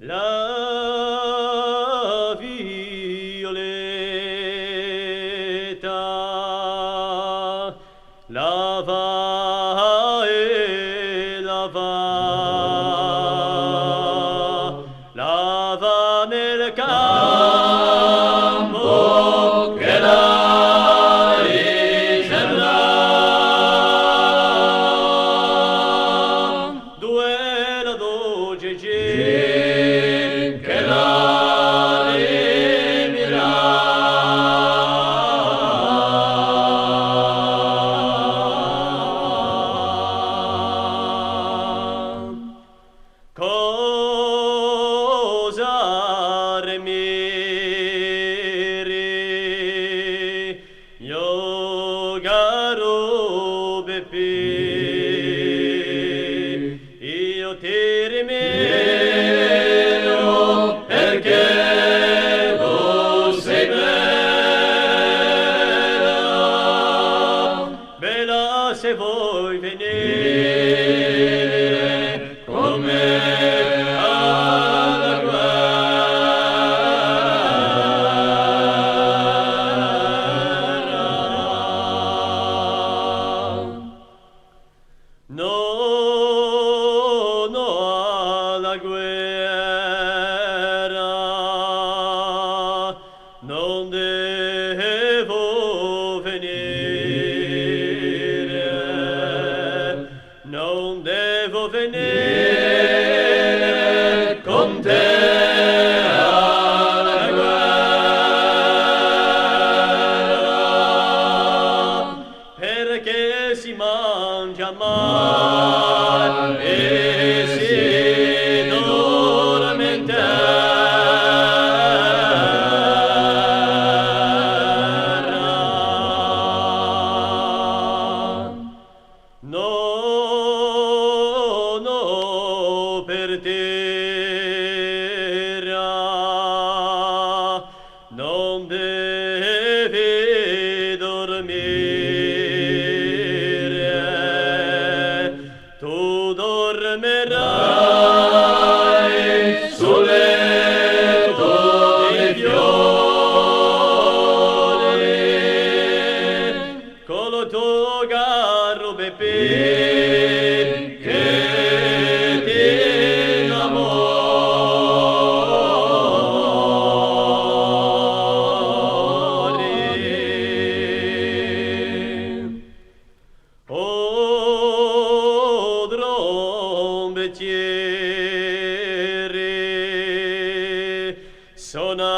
La violetta, la va e la va nel campo che la ricerca. Due la doce che la rimirà. Cosa remiri io caro Beppi, io ti rimiro perché tu sei bella, bella se vuoi venire con me alla guerra. No, no alla guerra, non devo venire, non devo venire con te alla guerra, perché si mangia male e si dorme in terra. No, no, per terra non devi dormire, tu dormirai sul letto di fiori con lo tuo carro Beppe che ti innamori. O trombettieri, suonate